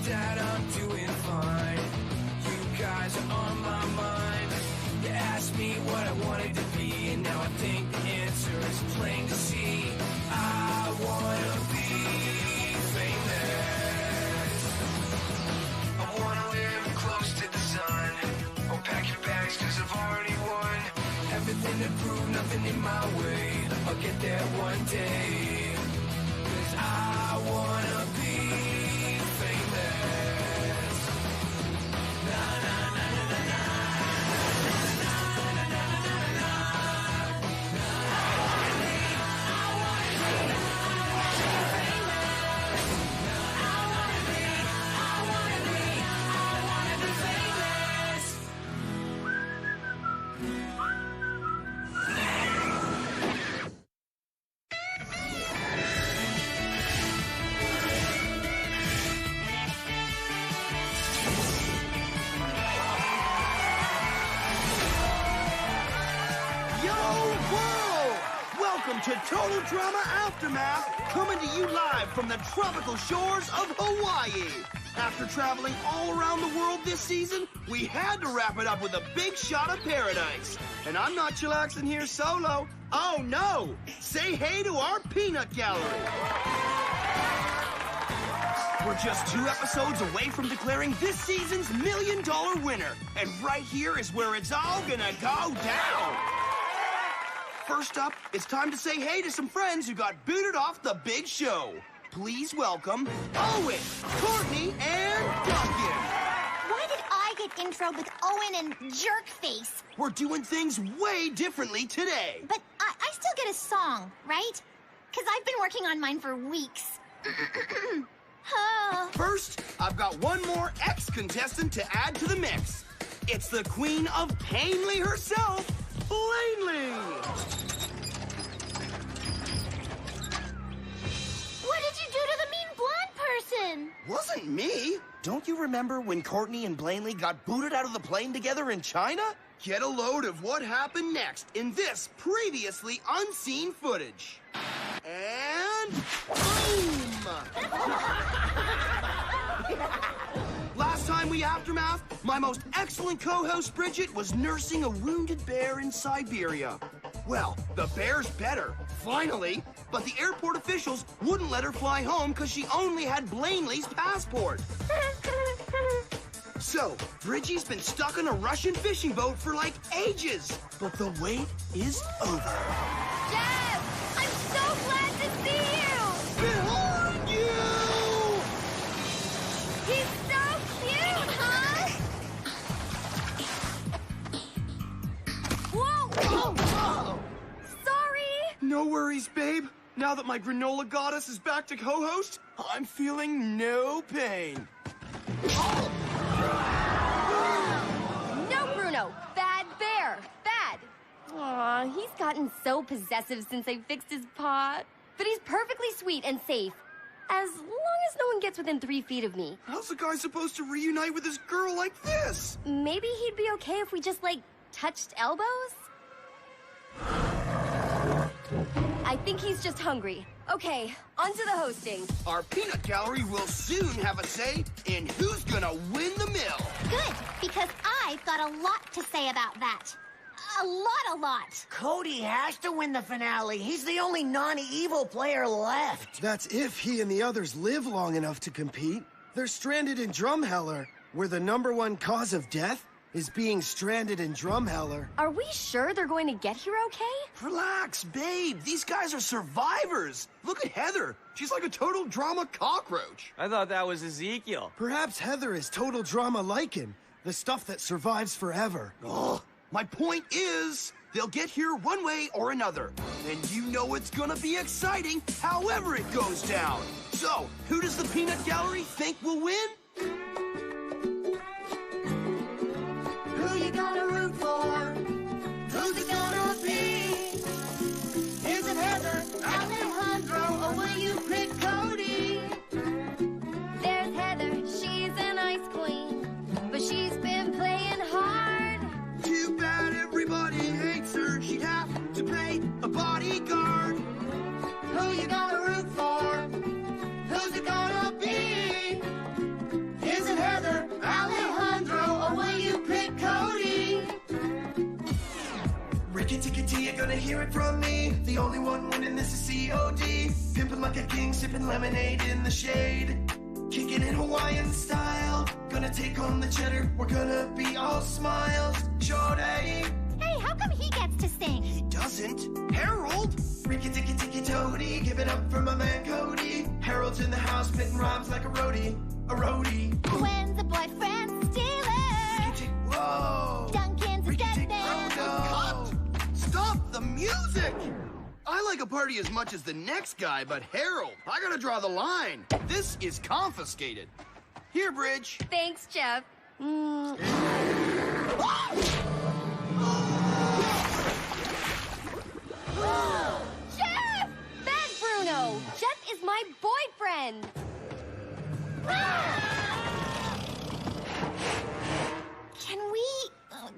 that I'm doing fine. You guys are on my mind. You asked me what I wanted to be, and now I think the answer is plain to see. I wanna be famous. I wanna live close to the sun. I'll pack your bags cause I've already won. Everything to prove, nothing in my way. I'll get there one day. Cause I wanna be famous. Na na na na na na. Welcome to Total Drama Aftermath, coming to you live from the tropical shores of Hawaii. After traveling all around the world this season, we had to wrap it up with a big shot of paradise. And I'm not chillaxing here solo. Oh no! Say hey to our peanut gallery. We're just 2 episodes away from declaring this season's $1 million winner. And right here is where it's all gonna go down. First up, it's time to say hey to some friends who got booted off the big show. Please welcome Owen, Courtney, and Duncan. Why did I get introed with Owen and Jerkface? We're doing things way differently today. But I still get a song, right? Because I've been working on mine for weeks. Oh. First, I've got one more ex-contestant to add to the mix. It's the queen of Painly herself, Blaney! What did you do to the mean blonde person? Wasn't me. Don't you remember when Courtney and Blaney got booted out of the plane together in China? Get a load of what happened next in this previously unseen footage. And boom! Last time we Aftermath, my most excellent co-host Bridget was nursing a wounded bear in Siberia. Well, the bear's better, finally, but the airport officials wouldn't let her fly home because she only had Blaney's passport. So, Bridgie's been stuck on a Russian fishing boat for like ages, but the wait is over. Jeff! I'm so glad to see you! Behind you! He's so cute, huh? Whoa! Oh. Sorry! No worries, babe. Now that my granola goddess is back to co-host, I'm feeling no pain. No, Bruno. Bad bear. Bad. Aw, he's gotten so possessive since I fixed his paw. But he's perfectly sweet and safe. As long as no one gets within 3 feet of me. How's a guy supposed to reunite with his girl like this? Maybe he'd be okay if we just, like, touched elbows? I think he's just hungry. Okay, on to the hosting. Our peanut gallery will soon have a say in who's gonna win the mill. Good, because I've got a lot to say about that. A lot. Cody has to win the finale. He's the only non-evil player left. That's if he and the others live long enough to compete. They're stranded in Drumheller, where the #1 cause of death is being stranded in Drumheller. Are we sure they're going to get here okay? Relax, babe. These guys are survivors. Look at Heather. She's like a total drama cockroach. I thought that was Ezekiel. Perhaps Heather is total drama lichen, the stuff that survives forever. Ugh. My point is, they'll get here one way or another. And you know it's gonna be exciting however it goes down. So, who does the peanut gallery think will win? Who you gonna root for? Who's it gonna be? Is it Heather, Alejandro, or will you pick Cody? There's Heather, she's an ice queen, but she's been playing hard. Too bad everybody hates her. She'd have to pay a bodyguard. Who you gonna root for? Who's it gonna be? Tickety, you're gonna hear it from me. The only one winning this is COD. Pimpin' like a king, sipping lemonade in the shade. Kicking it Hawaiian style. Gonna take on the cheddar, we're gonna be all smiles. Shorty. Hey, how come he gets to sing? He doesn't. Harold. Ricky ticky ticky toady. Give it up for my man Cody. Harold's in the house, spitting rhymes like a roadie. A roadie. When's the boyfriend stealer? Whoa. Duncan's a dead man. Cut! Stop the music! I like a party as much as the next guy, but Harold, I gotta draw the line. This is confiscated. Here, Bridge. Thanks, Jeff. Jeff! Bad Bruno! Jeff is my boyfriend! Can we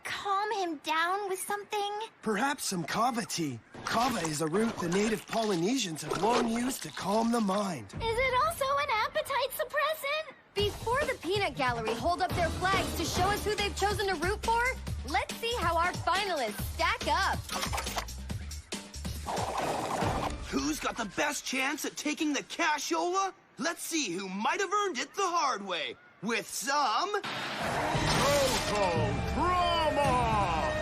calm him down with something? Perhaps some kava tea. Kava is a root the native Polynesians have long used to calm the mind. Is it also an appetite suppressant? Before the peanut gallery hold up their flags to show us who they've chosen to root for, let's see how our finalists stack up. Who's got the best chance at taking the cashola? Let's see who might have earned it the hard way. With some... Total drama!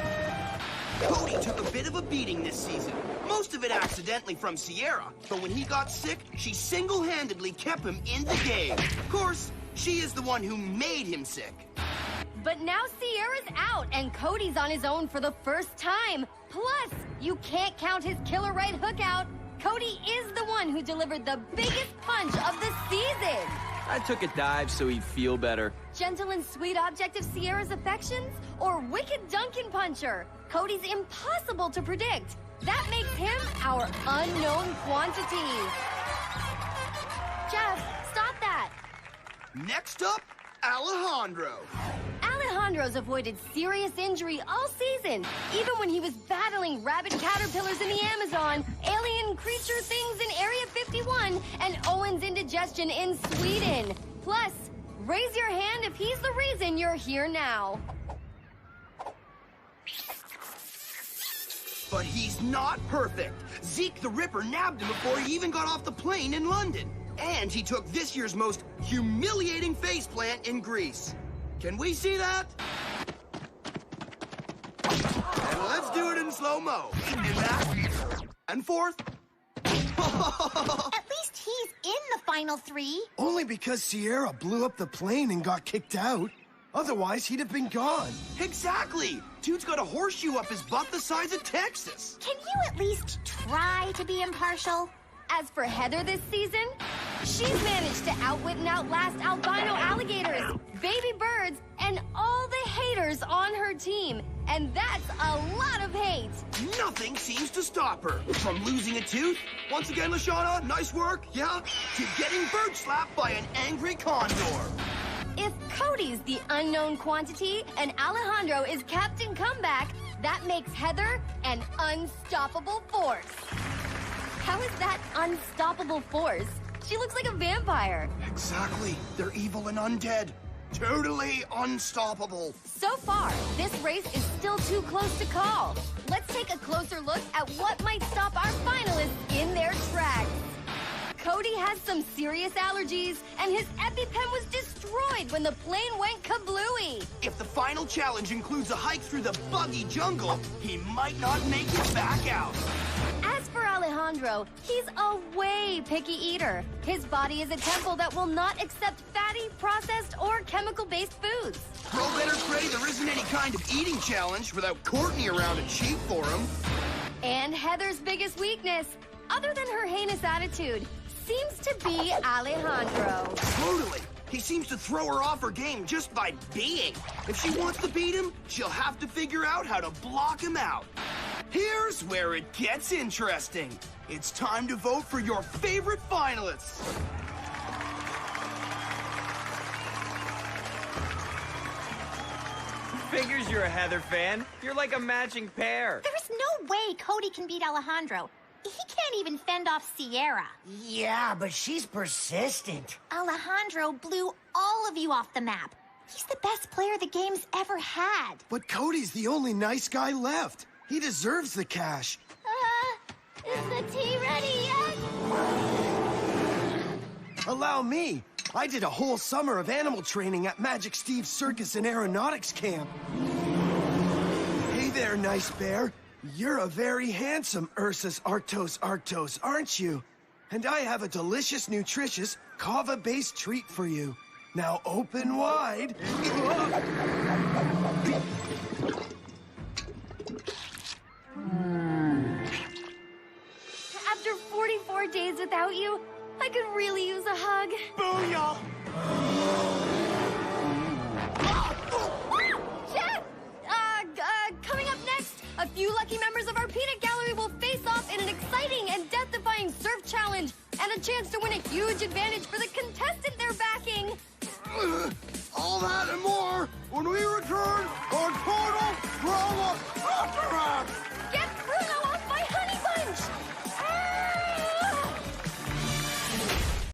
Cody took a bit of a beating this season. Most of it accidentally from Sierra. But when he got sick, she single-handedly kept him in the game. Of course, she is the one who made him sick. But now Sierra's out and Cody's on his own for the first time. Plus, you can't count his killer right hook out. Cody is the one who delivered the biggest punch of the season. I took a dive so he'd feel better. Gentle and sweet object of Sierra's affections? Or wicked Duncan puncher? Cody's impossible to predict. That makes him our unknown quantity. Jeff, stop that. Next up, Alejandro. Alejandro's avoided serious injury all season, even when he was battling rabid caterpillars in the Amazon, alien creature things in Area 51, and Owen's indigestion in Sweden. Plus, raise your hand if he's the reason you're here now. But he's not perfect. Zeke the Ripper nabbed him before he even got off the plane in London. And he took this year's most humiliating faceplant in Greece. Can we see that? And let's do it in slow-mo. And that. And fourth. At least he's in the final three. Only because Sierra blew up the plane and got kicked out. Otherwise, he'd have been gone. Exactly. Dude's got a horseshoe up his butt the size of Texas. Can you at least try to be impartial? As for Heather this season, she's managed to outwit and outlast albino alligators, baby birds, and all the haters on her team. And that's a lot of hate. Nothing seems to stop her. From losing a tooth, once again, Lashana, nice work, yeah, to getting bird slapped by an angry condor. If Cody's the unknown quantity and Alejandro is Captain Comeback, that makes Heather an unstoppable force. How is that unstoppable force? She looks like a vampire. Exactly. They're evil and undead. Totally unstoppable. So far, this race is still too close to call. Let's take a closer look at what might stop our finalists in their tracks. Cody has some serious allergies, and his EpiPen was destroyed when the plane went kablooey. If the final challenge includes a hike through the buggy jungle, he might not make it back out. As for Alejandro, he's a way picky eater. His body is a temple that will not accept fatty, processed, or chemical-based foods. Pro better pray there isn't any kind of eating challenge without Courtney around to cheat for him. And Heather's biggest weakness, other than her heinous attitude, seems to be Alejandro. Totally. He seems to throw her off her game just by being. If she wants to beat him, she'll have to figure out how to block him out. Here's where it gets interesting. It's time to vote for your favorite finalists. Figures you're a Heather fan. You're like a matching pair. There's no way Cody can beat Alejandro. He can't even fend off Sierra. Yeah, but she's persistent. Alejandro blew all of you off the map. He's the best player the game's ever had. But Cody's the only nice guy left. He deserves the cash. Is the tea ready yet? Allow me. I did a whole summer of animal training at Magic Steve's Circus and Aeronautics Camp. Hey there, nice bear. You're a very handsome Ursus Arctos, aren't you? And I have a delicious, nutritious, kava-based treat for you. Now open wide. After 44 days without you, I could really use a hug. Booyah! Jeff! Coming up next, a few lucky members of our peanut gallery will face off in an exciting and death-defying surf challenge, and a chance to win a huge advantage for